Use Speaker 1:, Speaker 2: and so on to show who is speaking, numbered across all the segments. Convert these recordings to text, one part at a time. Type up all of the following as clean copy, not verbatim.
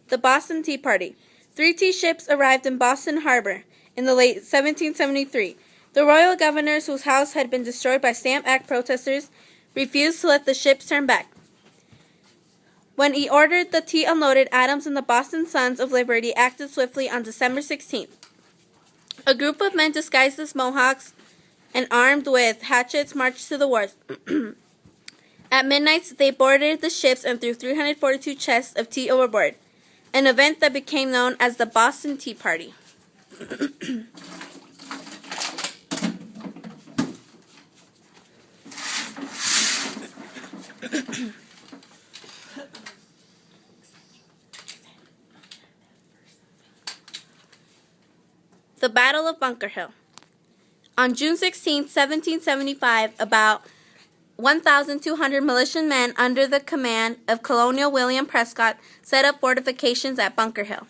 Speaker 1: The Boston Tea Party. 3 tea ships arrived in Boston Harbor in the late 1773. The royal governors, whose house had been destroyed by Stamp Act protesters, refused to let the ships turn back. When he ordered the tea unloaded, Adams and the Boston Sons of Liberty acted swiftly on December 16th. A group of men disguised as Mohawks and armed with hatchets marched to the wharf. At midnight, they boarded the ships and threw 342 chests of tea overboard, an event that became known as the Boston Tea Party. The Battle of Bunker Hill. On June 16, 1775, about 1,200 militia men under the command of Colonel William Prescott set up fortifications at Bunker Hill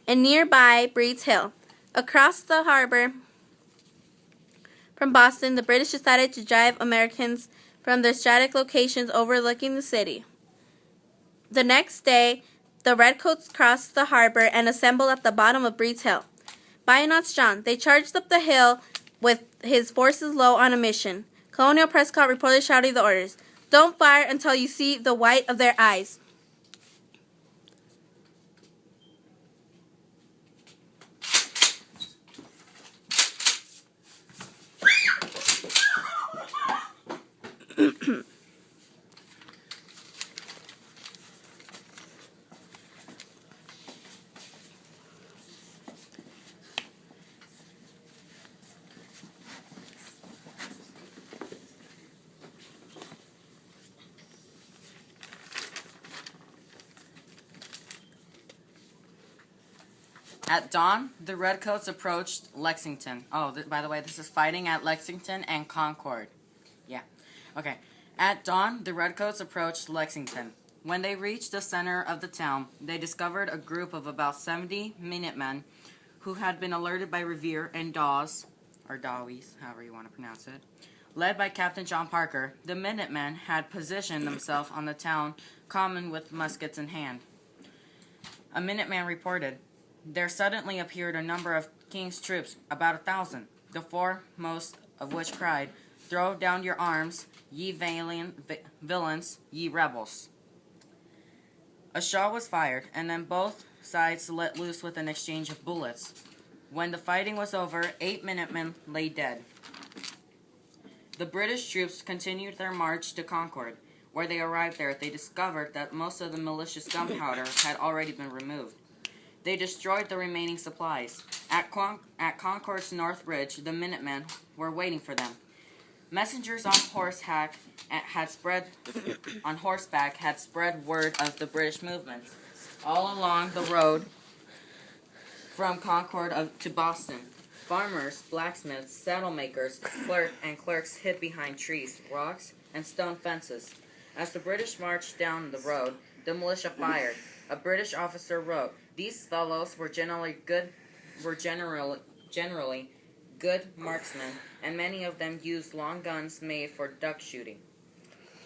Speaker 1: and nearby Breed's Hill. Across the harbor from Boston, the British decided to drive Americans from their strategic locations overlooking the city. The next day, the Redcoats crossed the harbor and assembled at the bottom of Breed's Hill. Bayonets drawn, they charged up the hill with his forces low on a mission. Colonel Prescott reported shouting the orders, "Don't fire until you see the white of their eyes."
Speaker 2: At dawn, the Redcoats approached Lexington. Oh, by the way, this is fighting at Lexington and Concord. Yeah. Okay. At dawn, the Redcoats approached Lexington. When they reached the center of the town, they discovered a group of about 70 Minutemen who had been alerted by Revere and Dawes, or Dowies, however you want to pronounce it. Led by Captain John Parker, the Minutemen had positioned themselves on the town common with muskets in hand. A Minuteman reported, "There suddenly appeared a number of King's troops, about 1,000, the foremost of which cried, 'Throw down your arms, ye valiant villains, ye rebels.' A shot was fired, and then both sides let loose with an exchange of bullets. When the fighting was over, 8 Minutemen lay dead. The British troops continued their march to Concord. Where they arrived there, they discovered that most of the malicious gunpowder had already been removed. They destroyed the remaining supplies. At Concord's North Ridge, the Minutemen were waiting for them. Messengers on horseback had spread word of the British movements all along the road from Concord to Boston. Farmers, blacksmiths, saddle makers, clerks hid behind trees, rocks, and stone fences. As the British marched down the road, the militia fired. A British officer wrote, "These fellows were generally good marksmen, and many of them used long guns made for duck shooting."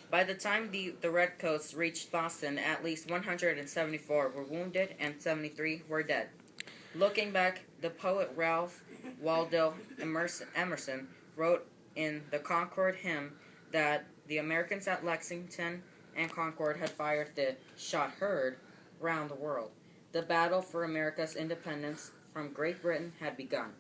Speaker 2: By the time the Redcoats reached Boston, at least 174 were wounded and 73 were dead. Looking back, the poet Ralph Waldo Emerson wrote in the Concord Hymn that the Americans at Lexington and Concord had fired the shot heard round the world. The battle for America's independence from Great Britain had begun.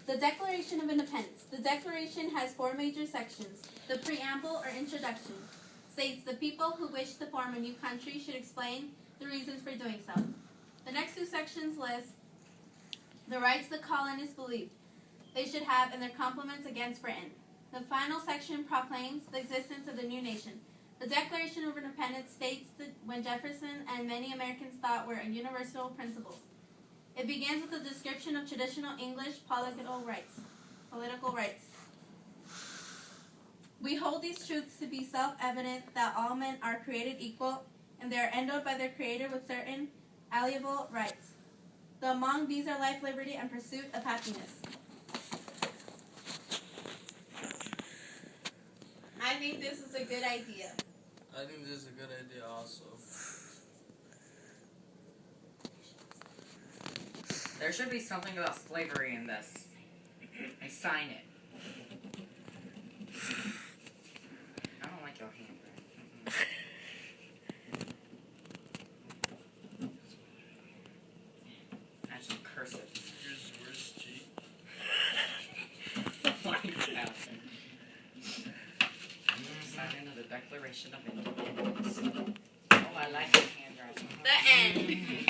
Speaker 1: The Declaration of Independence. The Declaration has 4 major sections. The preamble or introduction states the people who wish to form a new country should explain the reasons for doing so. The next 2 sections list the rights the colonists believed they should have and their compliments against Britain. The final section proclaims the existence of the new nation. The Declaration of Independence states that when Jefferson and many Americans thought were universal principles. It begins with a description of traditional English political rights. We hold these truths to be self-evident that all men are created equal and they are endowed by their Creator with certain alienable rights. Among these are life, liberty, and pursuit of happiness. I think this is a good idea.
Speaker 3: I think this is a good idea also.
Speaker 2: There should be something about slavery in this. And sign it. I don't like your handwriting. Add some cursive.
Speaker 3: Where's G?
Speaker 2: Sign into the Declaration of Independence. Oh, I like your handwriting.
Speaker 1: The end.